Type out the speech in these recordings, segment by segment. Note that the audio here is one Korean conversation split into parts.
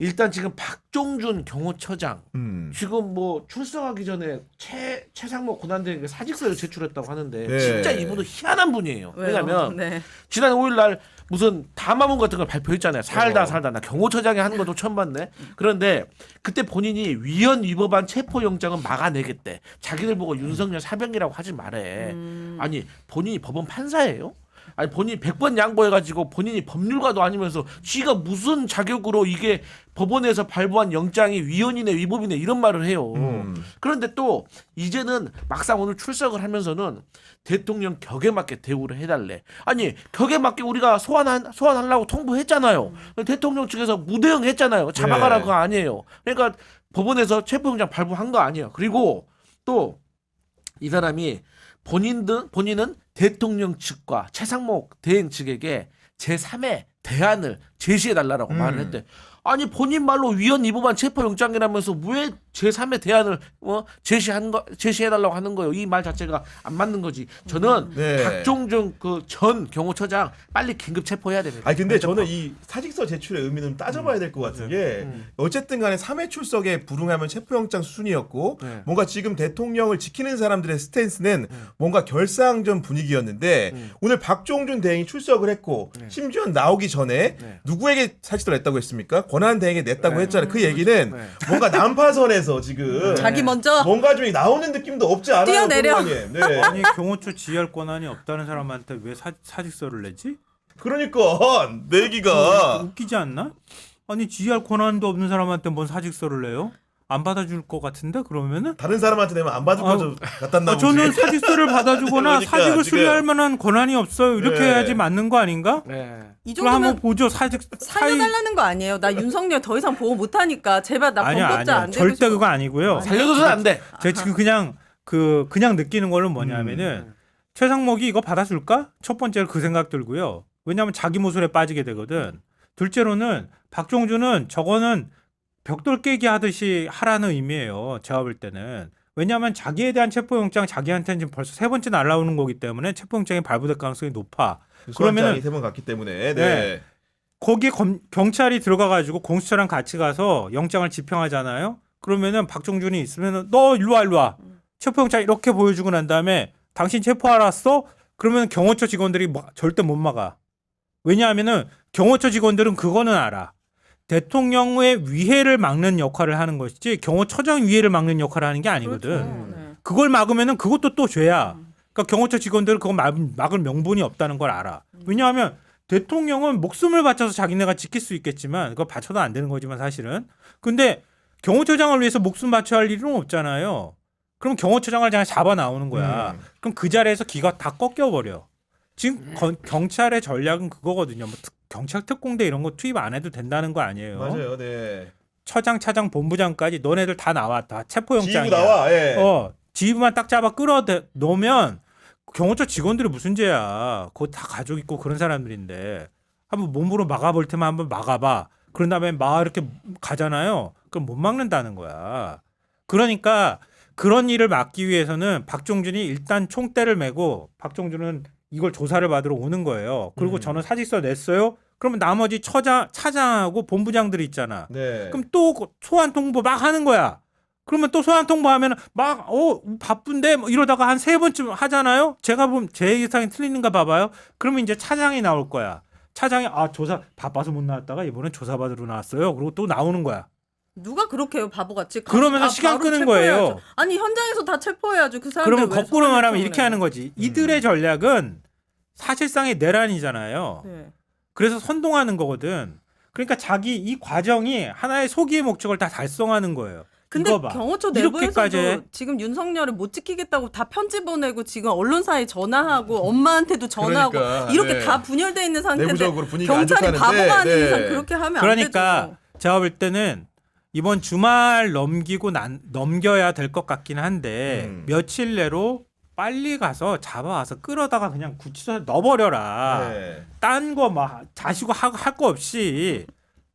일단 지금 박종준 경호처장 지금 뭐 출석하기 전에 최상목 고난대행에게 사직서를 제출했다고 하는데 네. 진짜 이분은 희한한 분이에요. 왜요? 왜냐면 네. 지난 5일 날 무슨 담화문 같은 걸 발표했잖아요. 살다 나 경호처장이 하는 것도 처음 봤네. 그런데 그때 본인이 위헌 위법한 체포영장은 막아내겠대. 자기들 보고 윤석열 사병이라고 하지 말해. 아니 본인이 법원 판사예요? 아니 본인이 100번 양보해가지고 본인이 법률가도 아니면서 지가 무슨 자격으로 이게 법원에서 발부한 영장이 위헌이네 위법이네 이런 말을 해요. 그런데 또 이제는 막상 오늘 출석을 하면서는 대통령 격에 맞게 대우를 해달래. 아니 격에 맞게 우리가 소환하려고 통보했잖아요. 대통령 측에서 무대응했잖아요. 잡아가라 그거 아니에요. 그러니까 법원에서 체포영장 발부한 거 아니에요. 그리고 또 이 사람이 본인은 대통령 측과 최상목 대행 측에게 제3의 대안을 제시해달라고 말을 했대. 아니 본인 말로 위헌 위법한 체포영장이라면서 왜 제3의 대안을 제시해달라고 하는 거예요. 이 말 자체가 안 맞는 거지. 저는 박종준 그 전 경호처장 빨리 긴급 체포해야 됩니다. 아니 근데 저는 이 사직서 제출의 의미는 따져봐야 될 것 같은 게 어쨌든 간에 3회 출석에 불응하면 체포영장 수준이었고 뭔가 지금 대통령을 지키는 사람들의 스탠스는 뭔가 결사항전 분위기였는데 오늘 박종준 대행이 출석을 했고 심지어 나오기 전에 누구에게 사직서를 냈다고 했습니까? 권한 대행에 냈다고 했잖아요. 그 얘기는 뭔가 난파선에서 지금 자기 먼저 뭔가 좀 나오는 느낌도 없지 않아요. 뛰어내려. 본관님. 네. 아니 경호처 지휘할 권한이 없다는 사람한테 왜 사직서를 내지? 그러니까 내기가 웃기지 않나? 아니 지휘할 권한도 없는 사람한테 뭔 사직서를 내요? 안 받아줄 것 같은데 그러면은? 다른 사람한테 내면 안 받을 거죠. 갖다 놔. 저는 사직서를 받아주거나 그러니까 사직을 지금. 수리할 만한 권한이 없어요. 이렇게 네. 해야지 맞는 거 아닌가? 네. 이 그럼 한번 정도면 보죠. 사직 살려달라는 거 아니에요? 나 윤석열 더 이상 보호 못하니까 제발 나 아니야 범법자 아니야 안 되고 절대 싶어. 그거 아니고요. 살려줘서는 안 돼. 제가 지금 그냥 느끼는 거는 뭐냐면은 최상목이 이거 받아줄까? 첫 번째로 그 생각 들고요. 왜냐하면 자기 모술에 빠지게 되거든. 둘째로는 박종준은 저거는 벽돌 깨기 하듯이 하라는 의미예요. 제가 볼 때는. 왜냐하면 자기에 대한 체포영장 자기한테는 지금 벌써 3번째 날라오는 거기 때문에 체포영장이 발부될 가능성이 높아. 그러면은 3번 갔기 때문에. 네. 네. 거기에 경찰이 들어가가지고 공수처랑 같이 가서 영장을 집행하잖아요. 그러면은 박종준이 있으면은 너 일로 와. 체포영장 이렇게 보여주고 난 다음에 당신 체포하았어? 그러면 경호처 직원들이 절대 못 막아. 왜냐하면은 경호처 직원들은 그거는 알아. 대통령의 위해를 막는 역할을 하는 것이지 경호처장 위해를 막는 역할을 하는 게 아니거든. 그렇죠. 네. 그걸 막으면은 그것도 또 죄야. 그러니까 경호처 직원들은 그거 막을 명분이 없다는 걸 알아. 왜냐하면 대통령은 목숨을 바쳐서 자기네가 지킬 수 있겠지만 그거 바쳐도 안 되는 거지만 사실은. 근데 경호처장을 위해서 목숨 바쳐야 할 일은 없잖아요. 그럼 경호처장을 그냥 잡아 나오는 거야. 그럼 그 자리에서 기가 다 꺾여버려. 지금 경찰의 전략은 그거거든요. 뭐 경찰 특공대 이런 거 투입 안 해도 된다는 거 아니에요. 맞아요. 네. 처장, 차장, 본부장까지 너네들 다 나와. 다 체포영장이야. 지휘부 나와. 예. 지휘부만 딱 잡아 끌어 놓으면 경호처 직원들이 무슨 죄야. 그거 다 가족 있고 그런 사람들인데 한번 몸으로 막아볼 테면 한번 막아봐. 그런 다음에 막 이렇게 가잖아요. 그럼 못 막는다는 거야. 그러니까 그런 일을 막기 위해서는 박종준이 일단 총대를 메고 박종준은 이걸 조사를 받으러 오는 거예요. 그리고 저는 사직서 냈어요. 그러면 나머지 차장하고 본부장들이 있잖아. 네. 그럼 또 소환 통보 막 하는 거야. 그러면 또 소환 통보하면 막 바쁜데 뭐 이러다가 한 3번쯤 하잖아요. 제가 보면 제 예상이 틀리는가 봐봐요. 그러면 이제 차장이 나올 거야. 차장이 조사 바빠서 못 나왔다가 이번엔 조사 받으러 나왔어요. 그리고 또 나오는 거야. 누가 그렇게 해요 바보같이. 그러면은 시간 바로 끄는 체포해야죠. 거예요. 아니 현장에서 다 체포해야죠. 그 사람들. 그러면 왜 거꾸로 소환 말하면 요청을 이렇게 해요? 하는 거지. 이들의 전략은 사실상의 내란이잖아요. 네. 그래서 선동하는 거거든. 그러니까 자기 이 과정이 하나의 소기의 목적을 다 달성하는 거예요. 근데 이거 봐. 경호처 이렇게까지 해? 내부에서도 지금 윤석열을 못 지키겠다고 다 편지 보내고 지금 언론사에 전화하고 엄마한테도 전화하고 그러니까, 이렇게 네. 다 분열돼 있는 상태인데 내부적으로 분위기가 안 경찰이 좋다는데, 바보가 아닌 네. 이상 그렇게 하면 안 그러니까 되죠. 제가 볼 때는 이번 주말 넘겨야 될 것 같긴 한데 며칠 내로 빨리 가서 잡아와서 끌어다가 그냥 구치소에 넣어버려라. 네. 딴 거 막 자시고 할 거 없이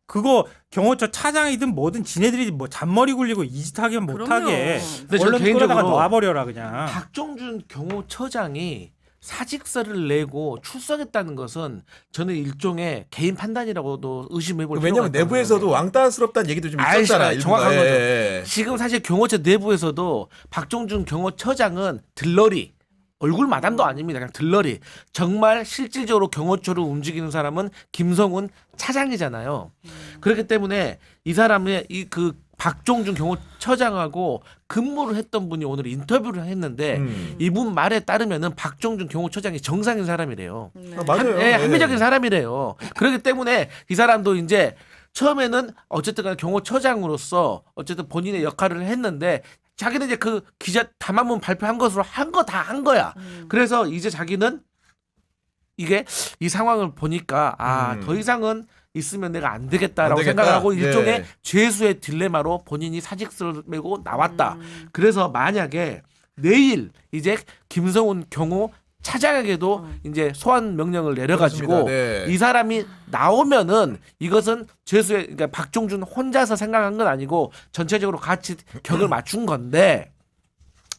그거 경호처 차장이든 뭐든 지네들이 뭐 잔머리 굴리고 이 짓 하기만 그럼요. 못하게 근데 저 얼른 끌어다가 개인적으로 놔버려라 그냥. 박종준 경호처장이 사직서를 내고 출석했다는 것은 저는 일종의 개인 판단이라고도 의심해볼 필요가 왜냐면 있다고 내부에서도 생각해요. 왕따스럽다는 얘기도 좀 알죠. 있었잖아. 일부가. 정확한 거죠. 예. 지금 사실 경호처 내부에서도 박종준 경호처장은 들러리 얼굴 마담도 아닙니다. 그냥 들러리. 정말 실질적으로 경호처를 움직이는 사람은 김성훈 차장이잖아요. 그렇기 때문에 이 사람의 이 그 박종준 경호처장하고 근무를 했던 분이 오늘 인터뷰를 했는데 이분 말에 따르면은 박종준 경호처장이 정상인 사람이래요. 네. 아, 맞아요. 합리적인 사람이래요. 그렇기 때문에 이 사람도 이제 처음에는 어쨌든 간에 경호처장으로서 어쨌든 본인의 역할을 했는데 자기는 이제 그 기자 담화문 발표한 것으로 한 거 다 한 거야. 그래서 이제 자기는 이게 이 상황을 보니까 더 이상은 있으면 내가 안 되겠다라고 안 되겠다. 생각하고 일종의 네. 죄수의 딜레마로 본인이 사직서를 메고 나왔다. 그래서 만약에 내일 이제 김성훈 경호 차장에게도 이제 소환 명령을 내려가지고 그렇습니다. 네. 이 사람이 나오면은 이것은 죄수의 그러니까 박종준 혼자서 생각한 건 아니고 전체적으로 같이 격을 맞춘 건데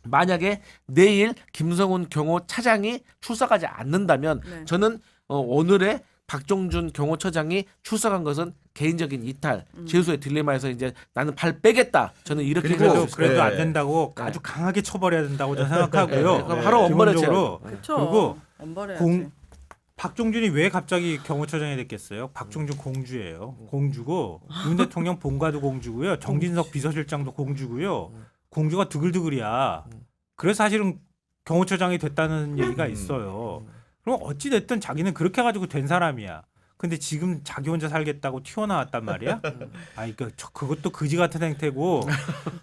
만약에 내일 김성훈 경호 차장이 출석하지 않는다면 네. 저는 오늘의 박종준 경호처장이 출석한 것은 개인적인 이탈, 죄수의 딜레마에서 이제 나는 발 빼겠다. 저는 이렇게 그리고 생각할 그래도 수 있어요. 그래도 네. 안 된다고 네. 아주 강하게 처벌해야 된다고 저는 생각하고요. 네. 그럼 바로 엄벌해야죠. 기본적으로 그렇죠. 그리고 엄벌해야지. 박종준이 왜 갑자기 경호처장이 됐겠어요? 박종준 공주예요. 공주고 윤 대통령 본가도 공주고요. 정진석 비서실장도 공주고요. 공주가 드글드글이야. 그래서 사실은 경호처장이 됐다는 얘기가 있어요. 그럼 어찌 됐든 자기는 그렇게 해가지고 된 사람이야. 근데 지금 자기 혼자 살겠다고 튀어나왔단 말이야. 아니 그것도 그지 같은 행태고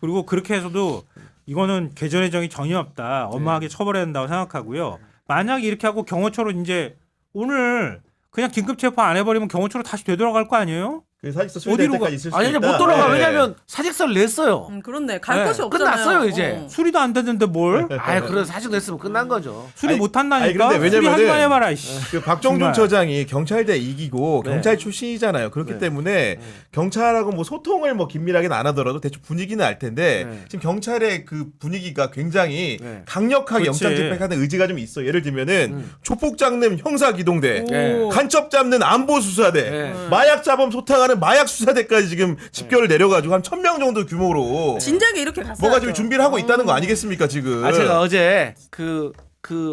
그리고 그렇게 해서도 이거는 개전의 정이 전혀 없다. 엄하게 처벌해야 된다고 생각하고요. 만약 이렇게 하고 경호처로 이제 오늘 그냥 긴급 체포 안 해버리면 경호처로 다시 되돌아갈 거 아니에요? 그 사직서 수리될 어디로 때까지 있을 수 아니 있다. 이제 못 돌아가. 네. 왜냐면 사직서를 냈어요. 그렇네. 갈 네, 곳이 없잖아요. 끝났어요, 이제. 수리도 안 됐는데 뭘? 그래서 사직 냈으면 끝난 거죠. 수리 아니, 못 아니, 한다니까. 근데 수리 왜냐면은 하기만 해봐라. 이씨. 그 박종준 정말. 처장이 경찰대 이기고 네. 경찰 출신이잖아요. 그렇기 네. 때문에 경찰하고 뭐 소통을 뭐 긴밀하게는 안 하더라도 대충 분위기는 알 텐데 네. 지금 경찰의 그 분위기가 굉장히 네. 강력하게 그렇지. 영장 집행하는 의지가 좀 있어. 예를 들면은 조폭 잡는 형사 기동대, 네. 간첩 잡는 안보 수사대, 네. 마약 자범 소탕하는 마약 수사대까지 지금 집결을 내려가지고 한 1,000명 정도 규모로 진작에 이렇게 갔어요. 뭐가 지금 준비를 하고 있다는 거 아니겠습니까 지금? 제가 어제 그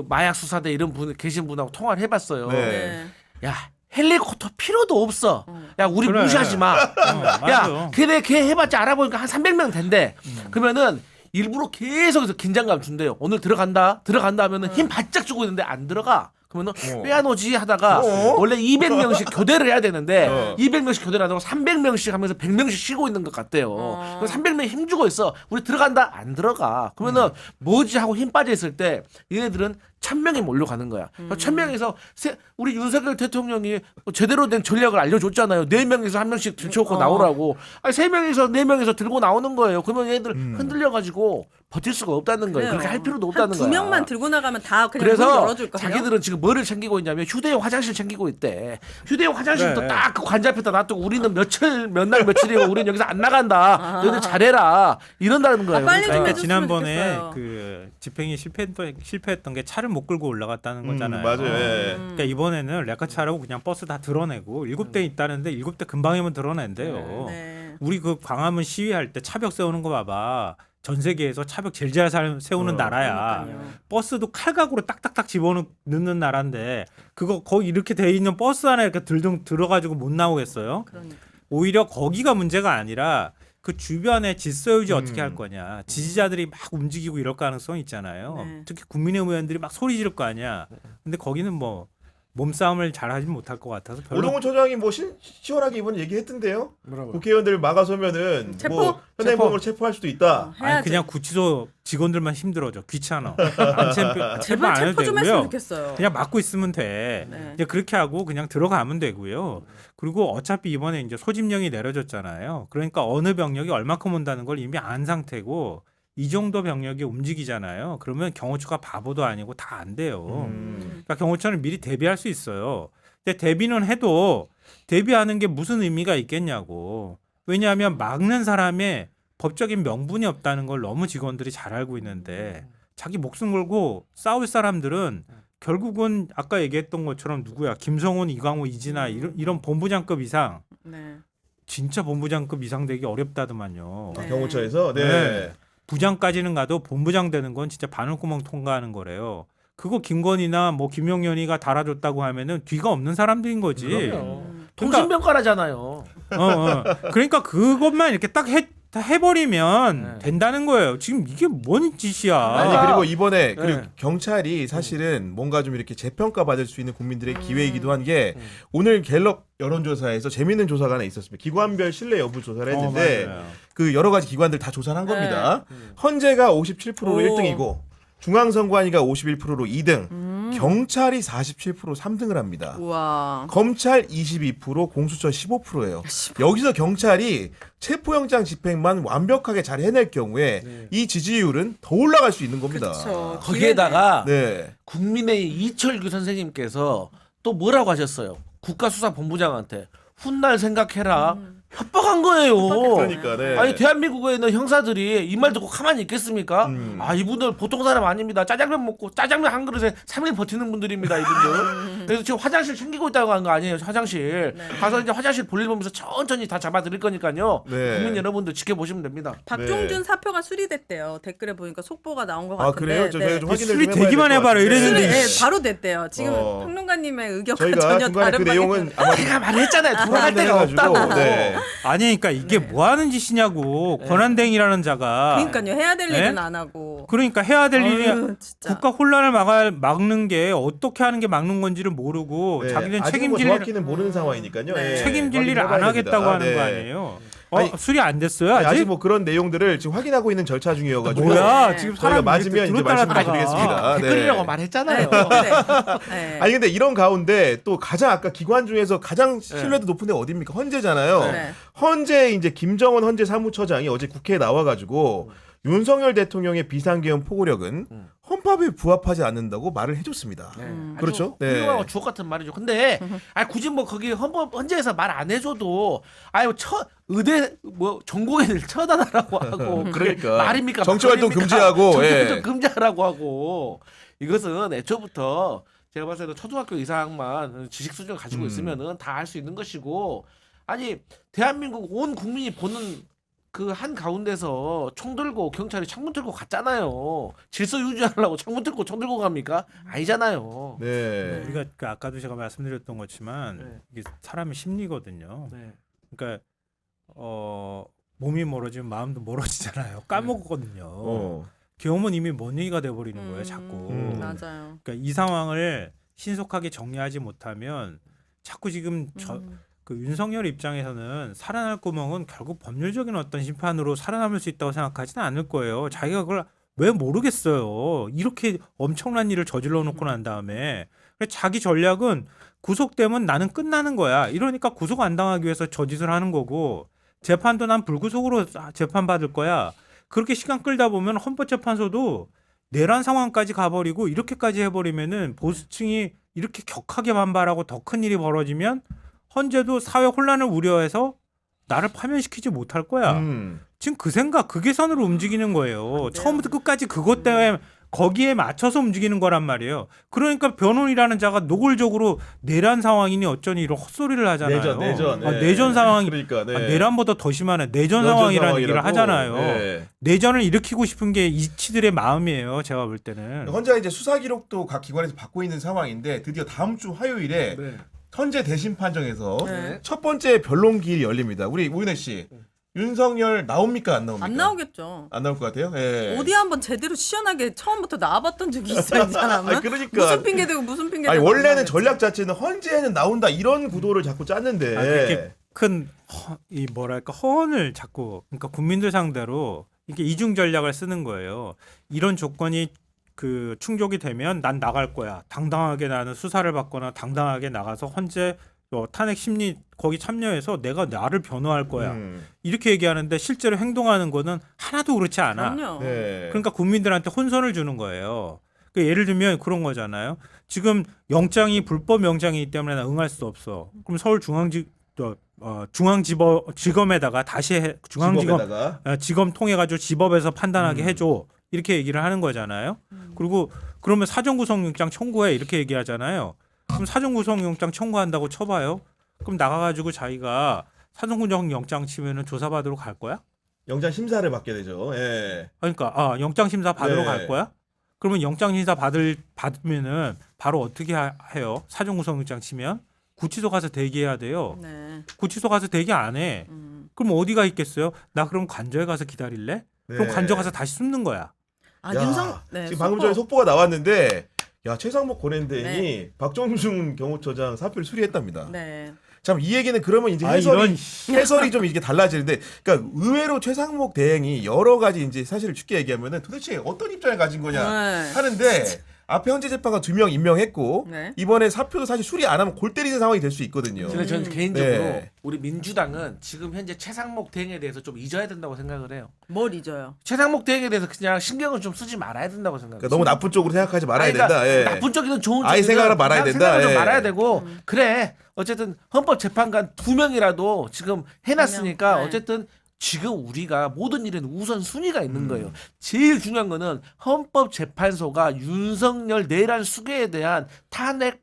마약 수사대 이런 분 계신 분하고 통화를 해봤어요. 네. 야 헬리콥터 필요도 없어. 야 우리 그래. 무시하지 마. 맞아. 야 걔 해봤자 알아보니까 한 300명 된대. 그러면은 일부러 계속해서 긴장감 준대요. 오늘 들어간다 하면은 힘 바짝 주고 있는데 안 들어가. 그러면은 빼야노지 하다가 원래 200명씩 교대를 해야 되는데 200명씩 교대를 하다가 300명씩 하면서 100명씩 쉬고 있는 것 같대요. 그래서 300명이 힘주고 있어. 우리 들어간다 안 들어가. 그러면은 뭐지 하고 힘 빠져 있을 때 얘네들은 1,000명이 몰려가는 거야. 1,000명에서 우리 윤석열 대통령이 제대로 된 전략을 알려줬잖아요. 4명에서 1명씩 들쳐놓고 나오라고. 아니 3명에서 4명에서 들고 나오는 거예요. 그러면 얘네들 흔들려가지고 버틸 수가 없다는 거예요. 그렇게 할 필요도 없다는 거야. 두 명만 들고 나가면 다 그냥 문 그래서 열어줄 거예요. 자기들은 지금 뭐를 챙기고 있냐면 휴대용 화장실 챙기고 있대. 휴대용 화장실도 그래. 딱 그 관자 앞에다 놔두고 우리는 몇 날 며칠이고 우리는 여기서 안 나간다. 너희들 잘해라. 이런다는 거예요. 빨리 좀 그러니까 해줬으면 지난번에 좋겠어요. 그 집행이 실패했던 게 차를 못 끌고 올라갔다는 거잖아요. 맞아요. 예. 그러니까 이번에는 레카차라고 그냥 버스 다 드러내고 7대 있다는데 7대 금방이면 드러낸대요. 네. 우리 그 광화문 시위할 때 차벽 세우는 거 봐봐. 전 세계에서 차벽 제일 잘 세우는 나라야. 그러니까요. 버스도 칼각으로 딱딱딱 집어넣는 나라인데 그거 거기 이렇게 돼 있는 버스 안에 이렇게 들어가지고 못 나오겠어요? 그러니까. 오히려 거기가 문제가 아니라 그 주변에 질서 유지 어떻게 할 거냐. 지지자들이 막 움직이고 이럴 가능성이 있잖아요. 네. 특히 국민의원들이 막 소리 지를 거 아니야. 근데 거기는 뭐 몸싸움을 잘하진 못할 것 같아서 별로. 오동훈 처장이 뭐 시원하게 이번에 얘기했던데요. 뭐라고요? 국회의원들 막아서면은 체포? 뭐 현행범으로 체포할 수도 있다. 아니 해야지. 그냥 구치소 직원들만 힘들어져. 귀찮아. 안 체포 제발 안 해도 체포 좀 했으면 되고요. 좋겠어요. 그냥 막고 있으면 돼. 네. 이제 그렇게 하고 그냥 들어가면 되고요. 그리고 어차피 이번에 이제 소집령이 내려졌잖아요. 그러니까 어느 병력이 얼마큼 온다는 걸 이미 안 상태고 이 정도 병력이 움직이잖아요. 그러면 경호처가 바보도 아니고 다 안 돼요. 그러니까 경호처는 미리 대비할 수 있어요. 근데 대비는 해도 대비하는 게 무슨 의미가 있겠냐고. 왜냐하면 막는 사람의 법적인 명분이 없다는 걸 너무 직원들이 잘 알고 있는데 자기 목숨 걸고 싸울 사람들은 결국은 아까 얘기했던 것처럼 누구야 김성훈, 이광호, 이진아 이런 본부장급 이상 네. 진짜 본부장급 이상 되기 어렵다더만요. 네. 경호처에서 네. 네. 부장까지는 가도 본부장 되는 건 진짜 바늘구멍 통과하는 거래요. 그거 김건희나 뭐 김용현이가 달아줬다고 하면은 뒤가 없는 사람들인 거지. 그럼요. 통신병가라잖아요. 그러니까 그것만 이렇게 딱 해버리면 네. 된다는 거예요. 지금 이게 뭔 짓이야. 아니 그리고 이번에 그리고 네. 경찰이 사실은 뭔가 좀 이렇게 재평가 받을 수 있는 국민들의 기회이기도 한 게 오늘 갤럽 여론조사에서 재밌는 조사가 하나 있었습니다. 기관별 신뢰 여부 조사를 했는데 맞아요. 그 여러 가지 기관들 다 조사를 한 네. 겁니다. 헌재가 57%로 오. 1등이고 중앙선관위가 51%로 2등, 경찰이 47% 3등을 합니다. 우와. 검찰 22%, 공수처 15%예요. 여기서 경찰이 체포영장 집행만 완벽하게 잘 해낼 경우에 이 지지율은 더 올라갈 수 있는 겁니다. 그렇죠. 거기에다가 네. 국민의힘 이철규 선생님께서 또 뭐라고 하셨어요? 국가수사본부장한테 훗날 생각해라. 협박한 거예요. 그러니까 네. 아니 대한민국에 있는 형사들이 이 말 듣고 가만히 있겠습니까? 음. 아 이분들 보통 사람 아닙니다. 짜장면 먹고 짜장면 한 그릇에 3일 버티는 분들입니다. 이분들. 그래서 지금 화장실 챙기고 있다고 한 거 아니에요. 화장실. 네. 가서 이제 화장실 볼일 보면서 천천히 다 잡아드릴 거니까요. 네. 국민 여러분들 지켜보시면 됩니다. 박종준 사표가 수리됐대요. 댓글에 보니까 속보가 나온 것 아 같은데. 그래요? 저 저희가 좀 확인을 수리 좀 해봐야 되기만 될것 해봐라 같은데. 이랬는데 수리, 이씨. 바로 됐대요. 지금 어. 평론가님의 의견과 저희가 전혀 중간에 다른 그 내용은 아마 제가 말했잖아요. 돌아갈 데가 해가지고, 없다고. 네. 아니 그러니까 이게 뭐 하는 짓이냐고 권한대행이라는 자가. 그러니까요. 해야 될 네? 일은 안 하고. 그러니까 해야 될 일이 아유, 진짜. 국가 혼란을 막는 게 어떻게 하는 게 막는 건지를 모르고 네. 자기는 아직 책임질 뭐 일 정확히는 모르는 상황이니까요. 네. 예. 책임질 일을 안 확인해봐야 하겠다고 됩니다. 하는 네. 거 아니에요? 아니, 수리 안 됐어요 아직? 아직 뭐 그런 내용들을 지금 확인하고 있는 절차 중이어가지고 뭐야 네. 지금 저희가 사람 맞으면 이제 말씀드리겠습니다. 댓글이라고 네. 말했잖아요. 네. 아니 근데 이런 가운데 또 가장 아까 기관 중에서 가장 신뢰도 높은 데 어디입니까? 헌재잖아요. 네. 헌재 이제 김정은 헌재 사무처장이 어제 국회에 나와가지고 윤석열 대통령의 비상계엄 포고력은 헌법에 부합하지 않는다고 말을 해줬습니다. 그렇죠? 네. 훌륭하고 주옥 같은 말이죠. 근데 굳이 뭐 거기 헌재에서 말 안 해줘도 아유 의대 뭐 전공의들 처단하라고 하고 그게 그러니까. 말입니까? 정치활동 말입니까? 금지하고, 정치활동 예. 금지하라고 하고 이것은 애초부터 제가 봤을 때 초등학교 이상만 지식 수준을 가지고 있으면은 다 할 수 있는 것이고 아니 대한민국 온 국민이 보는 그 한 가운데서 총 들고 경찰이 창문 들고 갔잖아요. 질서 유지하려고 창문 들고 총 들고 갑니까? 아니잖아요. 네. 우리가 그 아까도 제가 말씀드렸던 것지만 네. 이게 사람의 심리거든요. 네. 그러니까 몸이 멀어지면 마음도 멀어지잖아요. 까먹거든요. 경험은 이미 먼 얘기가 돼버리는 거예요. 자꾸. 맞아요. 그러니까 이 상황을 신속하게 정리하지 못하면 자꾸 지금 그 윤석열 입장에서는 살아날 구멍은 결국 법률적인 어떤 심판으로 살아남을 수 있다고 생각하지는 않을 거예요. 자기가 그걸 왜 모르겠어요. 이렇게 엄청난 일을 저질러 놓고 난 다음에 그래서 자기 전략은 구속되면 나는 끝나는 거야. 이러니까 구속 안 당하기 위해서 저짓을 하는 거고 재판도 난 불구속으로 재판 받을 거야. 그렇게 시간 끌다 보면 헌법재판소도 내란 상황까지 가버리고 이렇게까지 해버리면은 보수층이 이렇게 격하게 반발하고 더 큰 일이 벌어지면 헌재도 사회 혼란을 우려해서 나를 파면시키지 못할 거야. 지금 그 생각, 그 계산으로 움직이는 거예요. 처음부터 끝까지 그것 때문에 거기에 맞춰서 움직이는 거란 말이에요. 그러니까 변호인이라는 자가 노골적으로 내란 상황이니 어쩌니 이런 헛소리를 하잖아요. 내전. 내전 상황이 그러니까 네. 내란보다 더 심하네. 내전 상황이라는 얘기를 하잖아요. 네. 내전을 일으키고 싶은 게 이치들의 마음이에요. 제가 볼 때는. 헌재가 이제 수사 기록도 각 기관에서 받고 있는 상황인데 드디어 다음 주 화요일에 네. 헌재 대심 판정에서 네. 첫 번째 변론 기일이 열립니다. 우리 우윤혜 씨, 윤석열 나옵니까 안 나옵니까? 안 나오겠죠. 안 나올 것 같아요. 예. 어디 한번 제대로 시원하게 처음부터 나와봤던 적이 있어요, 이 사람은? 아니, 그러니까. 무슨 핑계 대고 무슨 핑계 대고. 아니 안 원래는 나오겠지. 전략 자체는 헌재에는 나온다 이런 구도를 자꾸 짰는데. 그렇게 큰 이 뭐랄까 허언을 자꾸 그러니까 국민들 상대로 이렇게 이중 전략을 쓰는 거예요. 이런 조건이 그 충족이 되면 난 나갈 거야. 당당하게 나는 수사를 받거나 당당하게 나가서 헌재 탄핵 심리 거기 참여해서 내가 나를 변호할 거야. 이렇게 얘기하는데 실제로 행동하는 거는 하나도 그렇지 않아. 그럼요. 네. 그러니까 국민들한테 혼선을 주는 거예요. 그러니까 예를 들면 그런 거잖아요. 지금 영장이 불법 영장이기 때문에 나 응할 수 없어. 그럼 중앙지검에다가 다시 중앙지검 직업에다가. 지검 통해 가지고 지법에서 판단하게 해줘. 이렇게 얘기를 하는 거잖아요. 그리고 그러면 사전구속영장 청구해 이렇게 얘기하잖아요. 그럼 사전구속영장 청구한다고 쳐봐요. 그럼 나가가지고 자기가 사전구속영장 치면은 조사받으러 갈 거야? 영장 심사를 받게 되죠. 예. 그러니까 영장 심사 받으러 네. 갈 거야? 그러면 영장 심사 받으면은 바로 어떻게 해요? 사전구속영장 치면 구치소 가서 대기해야 돼요. 네. 구치소 가서 대기 안 해. 그럼 어디가 있겠어요? 나 그럼 관저에 가서 기다릴래? 그럼 네. 관저 가서 다시 숨는 거야. 아 야, 윤성 네, 지금 방금 전에 속보가 나왔는데 야 최상목 권한대행이 네. 박정준 경호처장 사표를 수리했답니다. 네. 참 이 얘기는 그러면 이제 해설이 좀 이게 달라지는데, 그러니까 의외로 최상목 대행이 여러 가지 이제 사실을 쉽게 얘기하면은 도대체 어떤 입장을 가진 거냐 네. 하는데 앞에 헌재 재판관 2명 임명했고 네. 이번에 사표도 사실 수리 안 하면 골 때리는 상황이 될 수 있거든요. 근데 저는 개인적으로 네. 우리 민주당은 지금 현재 최상목 대행에 대해서 좀 잊어야 된다고 생각을 해요. 뭘 잊어요? 최상목 대행에 대해서 그냥 신경을 좀 쓰지 말아야 된다고 생각해요. 그러니까 너무 나쁜 쪽으로 생각하지 말아야 아니, 그러니까 된다. 예. 나쁜 쪽이든 좋은 쪽이든 아예 생각을 말아야 그냥 된다. 생각을 좀 예. 말아야 되고 그래 어쨌든 헌법재판관 2명이라도 지금 해놨으니까 네. 어쨌든 지금 우리가 모든 일에는 우선 순위가 있는 거예요. 제일 중요한 거는 헌법재판소가 윤석열 내란 수괴에 대한 탄핵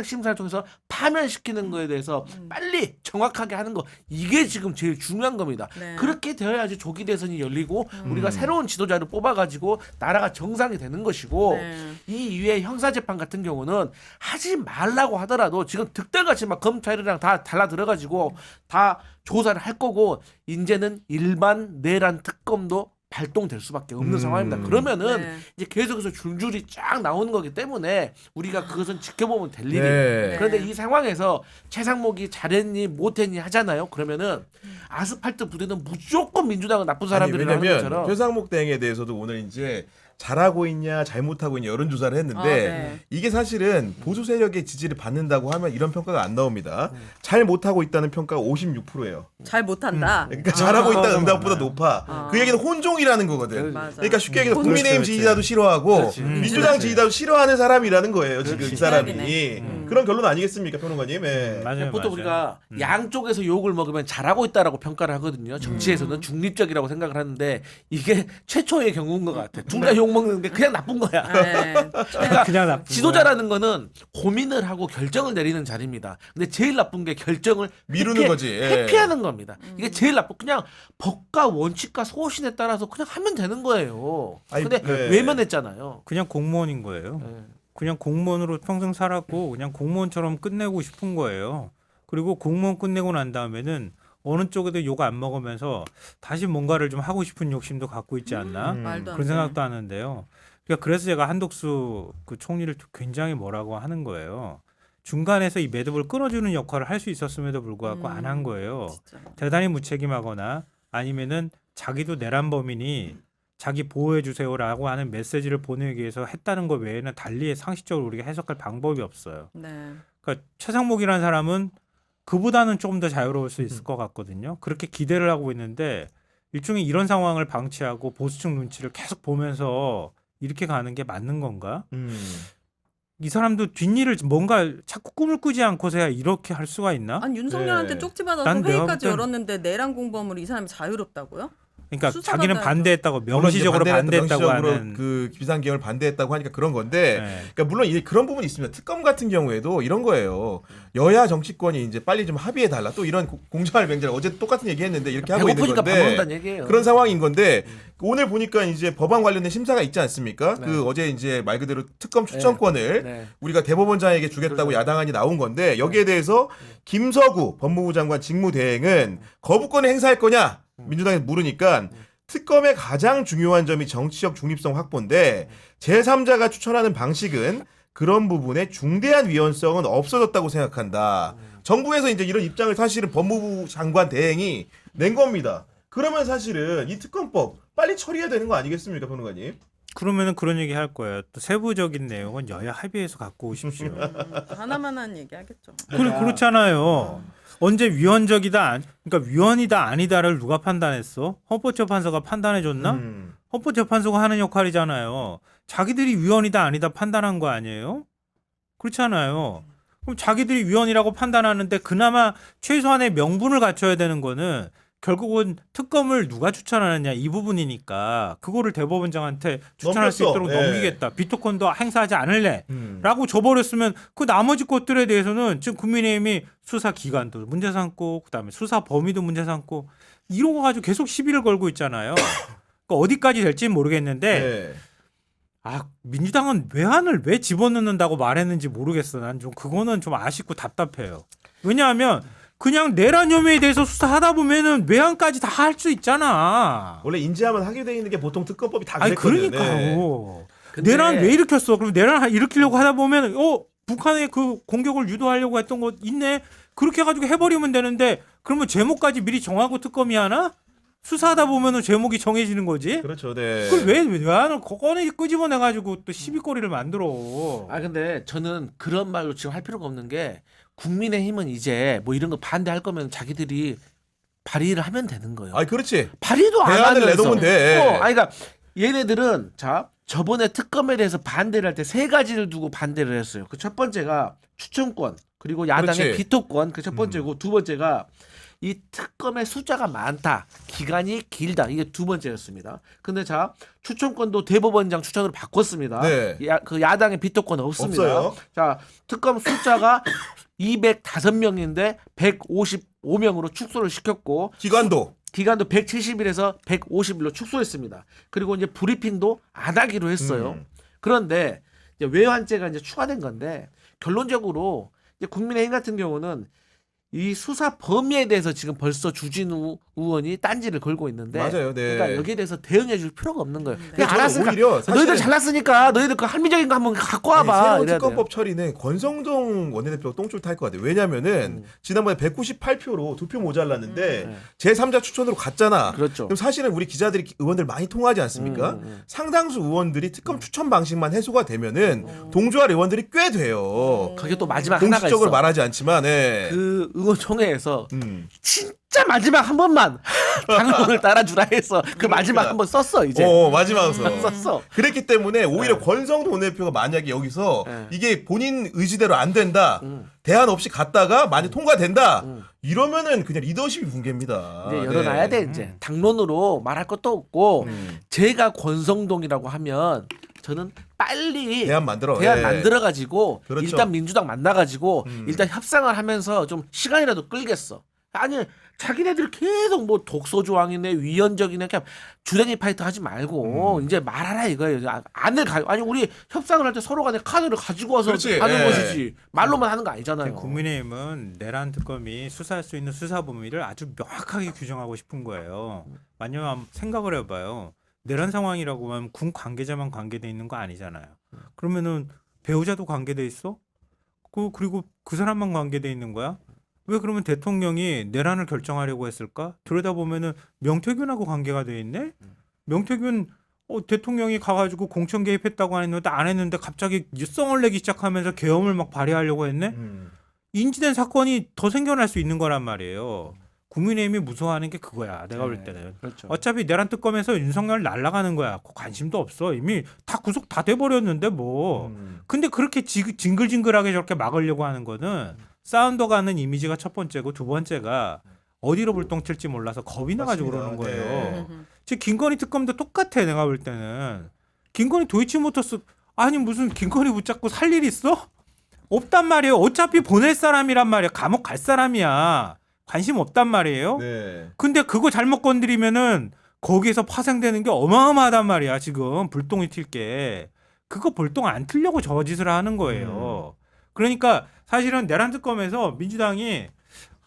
심사를 통해서 파면시키는 거에 대해서 빨리 정확하게 하는 거 이게 지금 제일 중요한 겁니다. 네. 그렇게 되어야지 조기 대선이 열리고 우리가 새로운 지도자를 뽑아가지고 나라가 정상이 되는 것이고 네. 이 이외의 형사재판 같은 경우는 하지 말라고 하더라도 지금 득달같이 막 검찰이랑 다 달라들어가지고 다 조사를 할 거고 이제는 일반 내란 특검도 발동될 수밖에 없는 상황입니다. 그러면은 네. 이제 계속해서 줄줄이 쫙 나오는 거기 때문에 우리가 그것은 지켜보면 될 일이에요. 네. 그런데 이 상황에서 최상목이 잘했니 못했니 하잖아요. 그러면은 아스팔트 부대는 무조건 민주당은 나쁜 사람들이라는 왜냐면 것처럼 최상목 대행에 대해서도 오늘 이제 잘하고 있냐 잘못하고 있냐 여론조사를 했는데 네. 이게 사실은 보수 세력의 지지를 받는다고 하면 이런 평가가 안 나옵니다. 잘 못하고 있다는 평가가 56%예요. 잘 못한다. 그러니까 잘하고 있다는 응답보다 맞아요. 높아. 그 얘기는 혼종이라는 거거든. 맞아. 그러니까 쉽게 얘기해서 혼종. 국민의힘 그렇지, 지지자도 싫어하고 그렇지. 민주당 그렇지. 지지자도 싫어하는 사람이라는 거예요. 지금 이 사람이. 최악이네. 그런 결론 아니겠습니까, 평론가님? 예. 맞아요, 보통 맞아요. 우리가 양쪽에서 욕을 먹으면 잘하고 있다라고 평가를 하거든요. 정치에서는 중립적이라고 생각을 하는데 이게 최초의 경우인 것 같아. 둘 다 욕 먹는 게 그냥 나쁜 거야. 네. 그러니까 그냥 나쁜 지도자라는 거는 고민을 하고 결정을 내리는 자리입니다. 근데 제일 나쁜 게 결정을 미루는 거지. 예. 회피하는 겁니다. 이게 제일 나쁜 그냥 법과 원칙과 소신에 따라서 그냥 하면 되는 거예요. 아니, 근데 네. 외면했잖아요. 그냥 공무원인 거예요. 네. 그냥 공무원으로 평생 살았고 그냥 공무원처럼 끝내고 싶은 거예요. 그리고 공무원 끝내고 난 다음에는 어느 쪽에도 욕 안 먹으면서 다시 뭔가를 좀 하고 싶은 욕심도 갖고 있지 않나 말도 안 그런 돼. 생각도 하는데요. 그러니까 그래서 제가 한덕수 그 총리를 굉장히 뭐라고 하는 거예요. 중간에서 이 매듭을 끊어주는 역할을 할 수 있었음에도 불구하고 안 한 거예요. 진짜. 대단히 무책임하거나 아니면은 자기도 내란 범인이 자기 보호해 주세요라고 하는 메시지를 보내기 위해서 했다는 것 외에는 달리 상식적으로 우리가 해석할 방법이 없어요. 네. 그러니까 최상목이라는 사람은 그보다는 조금 더 자유로울 수 있을 것 같거든요. 그렇게 기대를 하고 있는데 일종의 이런 상황을 방치하고 보수층 눈치를 계속 보면서 이렇게 가는 게 맞는 건가? 이 사람도 뒷일을 뭔가 자꾸 꿈을 꾸지 않고서야 이렇게 할 수가 있나? 아니 윤석열한테 네. 쪽지 받아서 난 내가 회의까지 볼 땐- 열었는데 내란 공범으로 이 사람이 자유롭다고요? 그러니까 수사받아야죠. 자기는 반대했다고 물론 이제 명시적으로 반대했다고 명시적으로 하는 그 비상계엄을 반대했다고 하니까 그런 건데 네. 그러니까 물론 이제 그런 부분이 있습니다. 특검 같은 경우에도 이런 거예요. 여야 정치권이 이제 빨리 좀 합의해 달라. 또 이런 공정할 맹자를 어제 똑같은 얘기 했는데 이렇게 하고 있는 배고프니까 밥 건데 먹는다는 얘기예요. 그런 상황인 건데 오늘 보니까 이제 법안 관련된 심사가 있지 않습니까? 네. 그 어제 이제 말 그대로 특검 추천권을 네. 우리가 대법원장에게 주겠다고 그렇죠. 야당안이 나온 건데 여기에 대해서 김서구 법무부 장관 직무대행은 거부권을 행사할 거냐 민주당이 물으니까 특검의 가장 중요한 점이 정치적 중립성 확보인데 제3자가 추천하는 방식은 그런 부분에 중대한 위헌성은 없어졌다고 생각한다. 정부에서 이제 이런 입장을 사실은 법무부 장관 대행이 낸 겁니다. 그러면 사실은 이 특검법 빨리 처리해야 되는 거 아니겠습니까, 변호사님? 그러면은 그런 얘기 할 거예요. 또 세부적인 내용은 여야 합의해서 갖고 오십시오. 하나만한 얘기하겠죠. 그렇잖아요. 언제 위헌적이다, 그러니까 위헌이다 아니다를 누가 판단했어? 헌법재판소가 판단해줬나? 헌법재판소가 하는 역할이잖아요. 자기들이 위헌이다 아니다 판단한 거 아니에요? 그렇잖아요. 그럼 자기들이 위헌이라고 판단하는데 그나마 최소한의 명분을 갖춰야 되는 거는 결국은 특검을 누가 추천하느냐 이 부분이니까 그거를 대법원장한테 추천할 수 넘겼어. 있도록 예. 넘기겠다. 비토콘도 행사하지 않을래. 음. 라고 줘버렸으면 그 나머지 것들에 대해서는 지금 국민의힘이 수사 기간도 문제 삼고 그다음에 수사 범위도 문제 삼고 이런 거 가지고 계속 시비를 걸고 있잖아요. 그러니까 어디까지 될지는 모르겠는데 네. 아 민주당은 외환을 왜 집어넣는다고 말했는지 모르겠어. 난 좀 그거는 좀 아쉽고 답답해요. 왜냐하면 그냥 내란 혐의에 대해서 수사하다 보면은 외환까지 다 할 수 있잖아. 원래 인지하면 하게 돼 있는 게 보통 특검법이 다 아니 그랬거든요. 그러니까요. 근데- 내란 왜 일으켰어? 그럼 내란 일으키려고 하다 보면 북한의 그 공격을 유도하려고 했던 거 있네. 그렇게 해가지고 해버리면 되는데 그러면 제목까지 미리 정하고 특검이 하나? 수사하다 보면은 제목이 정해지는 거지. 그렇죠. 네. 그걸 왜 외환을 꺼내 끄집어내가지고 또 시비거리를 만들어? 아 근데 저는 그런 말로 지금 할 필요가 없는 게 국민의힘은 이제 뭐 이런 거 반대할 거면 자기들이 발의를 하면 되는 거예요. 아, 그렇지. 발의도 안 대안을 하면서. 내놓으면 돼. 아니 그러니까 얘네들은 자 저번에 특검에 대해서 반대를 할 때 세 가지를 두고 반대를 했어요. 그 첫 번째가 추천권 그리고 야당의 그렇지. 비토권 그 첫 번째고 두 번째가 이 특검의 숫자가 많다, 기간이 길다 이게 두 번째였습니다. 근데 자 추천권도 대법원장 추천으로 바꿨습니다. 네. 그 야당의 비토권 없습니다. 없어요. 자 특검 숫자가 205명인데 155명으로 축소를 시켰고 기관도. 기간도 170일에서 150일로 축소했습니다. 그리고 이제 브리핑도 안 하기로 했어요. 그런데 이제 외환죄가 이제 추가된 건데 결론적으로 이제 국민의힘 같은 경우는 이 수사 범위에 대해서 지금 벌써 주진우 의원이 딴지를 걸고 있는데 맞아요. 네. 그러니까 여기에 대해서 대응해 줄 필요가 없는 거예요. 네. 그냥 저는 알았으니까 오히려 사실은- 너희들 잘났으니까 너희들 그 합리적인 거 한번 갖고 와봐. 새로운 이래야 돼요. 특검법 처리는 권성동 원내대표가 똥줄 탈 것 같아요. 왜냐면은 지난번에 198표로 2표 모자랐는데 제3자 추천으로 갔잖아. 그렇죠. 그럼 사실은 우리 기자들이 의원들 많이 통화하지 않습니까? 상당수 의원들이 특검 추천 방식만 해소가 되면은 동조할 의원들이 꽤 돼요. 그게 또 마지막 하나가 공식적으로 있어. 말하지 않지만, 예. 그 의원총회에서 음. 진짜 마지막 한 번만 당론을 따라주라 해서 그 마지막 한 번 썼어 이제. 마지막에서. 썼어. 그랬기 때문에 오히려 권성동 원내대표가 만약에 여기서 네. 이게 본인 의지대로 안 된다. 대안 없이 갔다가 만약 통과된다. 이러면은 그냥 리더십이 붕괴입니다. 이제 열어놔야 돼 이제. 당론으로 말할 것도 없고 제가 권성동이라고 하면 저는 빨리 대안 만들어. 대안 예. 만들어가지고 그렇죠. 일단 민주당 만나가지고 일단 협상을 하면서 좀 시간이라도 끌겠어. 아니 자기네들 계속 뭐 독소 조항이네 위헌적이네 그냥 주댕이 파이터 하지 말고 이제 말하라 이거예요. 안을 아니 우리 협상을 할 때 서로 간에 카드를 가지고 와서 그렇지. 하는 예. 것이지 말로만 하는 거 아니잖아요. 국민의힘은 내란 특검이 수사할 수 있는 수사 범위를 아주 명확하게 규정하고 싶은 거예요. 만약 생각을 해봐요. 내란 상황이라고 하면 군 관계자만 관계돼 있는 거 아니잖아요. 그러면은 배우자도 관계돼 있어? 그리고 그 사람만 관계돼 있는 거야? 왜 그러면 대통령이 내란을 결정하려고 했을까? 들여다보면은 명태균하고 관계가 돼 있네. 명태균 대통령이 가가지고 공천 개입했다고 했는데 안 했는데 갑자기 썽을 내기 시작하면서 계엄을 막 발휘하려고 했네. 인지된 사건이 더 생겨날 수 있는 거란 말이에요. 국민의힘이 무서워하는 게 그거야. 내가 볼 때는. 그렇죠. 어차피 내란 특검에서 윤석열 날아가는 거야. 관심도 없어. 이미 다 구속 다 돼버렸는데 뭐. 근데 그렇게 징글징글하게 저렇게 막으려고 하는 거는 사운드 가는 이미지가 첫 번째고 두 번째가 어디로 불똥 튈지 몰라서 겁이 나가지고 그러는 맞습니다. 거예요. 지금 김건희 특검도 똑같아. 내가 볼 때는. 김건희 도이치모터스 아니 무슨 김건희 붙잡고 살 일 있어? 없단 말이에요. 어차피 보낼 사람이란 말이야. 감옥 갈 사람이야. 관심 없단 말이에요. 네. 근데 그거 잘못 건드리면은 거기에서 파생되는 게 어마어마하단 말이야. 지금 불똥이 튈 게. 그거 불똥 안 틀려고 저 짓을 하는 거예요. 그러니까 사실은 내란 특검에서 민주당이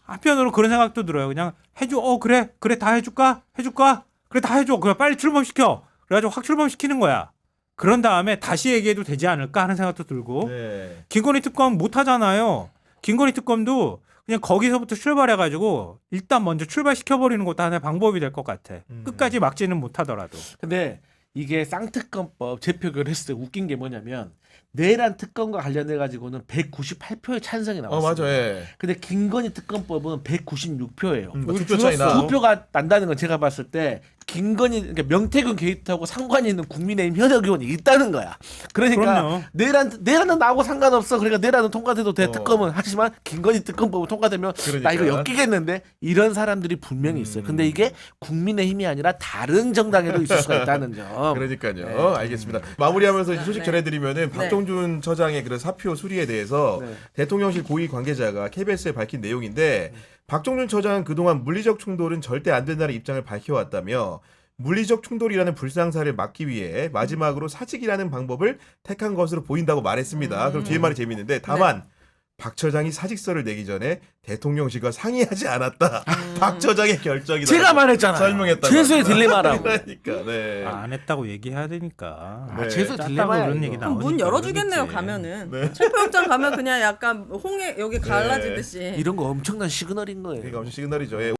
한편으로 그런 생각도 들어요. 그냥 해줘. 그래 다 해줄까? 그래 다 해줘. 그래 빨리 출범시켜. 그래가지고 확 출범시키는 거야. 그런 다음에 다시 얘기해도 되지 않을까 하는 생각도 들고. 네. 김건희 특검 못 하잖아요. 김건희 특검도 그냥 거기서부터 출발해가지고 일단 먼저 출발시켜버리는 것도 하나의 방법이 될 것 같아. 끝까지 막지는 못하더라도. 근데 이게 쌍특검법 재표결 했을 때 웃긴 게 뭐냐면 내란 특검과 관련해 가지고는 198표의 찬성이 나왔어요. 맞아. 예. 근데 김건희 특검법은 196표예요. 투표 차이 나. 두 표가 난다는 건 제가 봤을 때 김건희 그러니까 명태균 게이트하고 상관이 있는 국민의힘 현역 의원이 있다는 거야. 그러니까 그럼요. 내란은 나하고 상관없어. 그러니까 내란은 통과돼도 돼. 특검은 하지만 김건희 특검법은 통과되면 나 이거 그러니까. 엮이겠는데 이런 사람들이 분명히 있어요. 근데 이게 국민의힘이 아니라 다른 정당에도 있을 수가 있다는 점. 그러니까요. 알겠습니다. 마무리하면서 이제 소식 전해드리면은 박종준 처장의 그런 사표 수리에 대해서 네. 대통령실 고위 관계자가 KBS에 밝힌 내용인데 박종준 처장은 그동안 물리적 충돌은 절대 안 된다는 입장을 밝혀왔다며 물리적 충돌이라는 불상사를 막기 위해 마지막으로 사직이라는 방법을 택한 것으로 보인다고 말했습니다. 그럼 뒤에 말이 재밌는데 다만 박 처장이 사직서를 내기 전에 대통령실과 상의하지 않았다. 박 처장의 결정이다. 제가 말했잖아요. 설명했다. 최소의 딜레마라고. 그러니까 네. 안 했다고 얘기해야 되니까. 네. 최소의 짰다고 딜레마야. 그런 이거. 얘기 그럼 나오니까. 문 열어주겠네요 그러겠지. 가면은 체포영장 가면 그냥 약간 홍해 여기 갈라지듯이 이런 거 엄청난 시그널인 거예요. 그러니까 엄청 시그널이죠. 예.